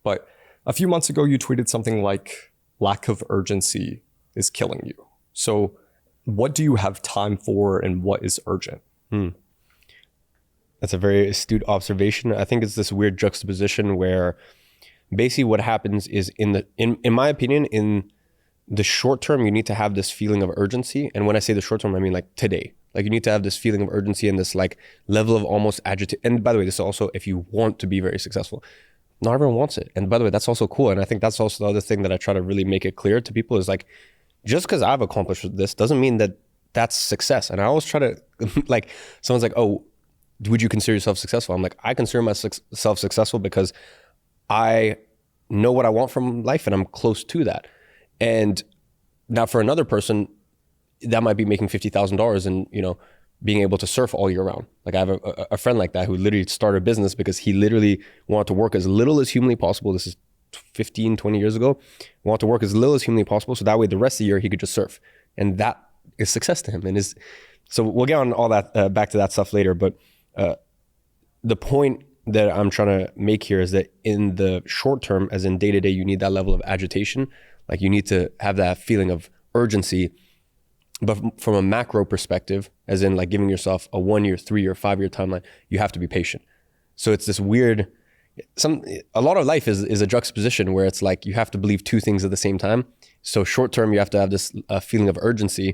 but a few months ago, you tweeted something like, lack of urgency is killing you. So what do you have time for and what is urgent? That's a very astute observation. I think it's this weird juxtaposition where basically what happens is in my opinion, in the short term, you need to have this feeling of urgency. And when I say the short term, I mean like today. Like you need to have this feeling of urgency and this like level of almost agitation. And by the way, this is also if you want to be very successful. Not everyone wants it. And by the way, that's also cool. And I think that's also the other thing that I try to really make it clear to people is like, just because I've accomplished this doesn't mean that that's success. And I always try to like, someone's like, oh, would you consider yourself successful? I'm like, I consider myself successful because I know what I want from life and I'm close to that. And now for another person, that might be making $50,000 and, you know, being able to surf all year round. Like I have a friend like that who literally started a business because he literally wanted to work as little as humanly possible. This is 15, 20 years ago. Wanted to work as little as humanly possible. So that way the rest of the year he could just surf. And that is success to him. And so we'll get on all that, back to that stuff later. But the point that I'm trying to make here is that in the short term, as in day to day, you need that level of agitation. Like you need to have that feeling of urgency. But from a macro perspective, as in like giving yourself a 1 year, 3 year, 5 year timeline, you have to be patient. So it's this weird, a lot of life is a juxtaposition where it's like you have to believe two things at the same time. So short term, you have to have this feeling of urgency.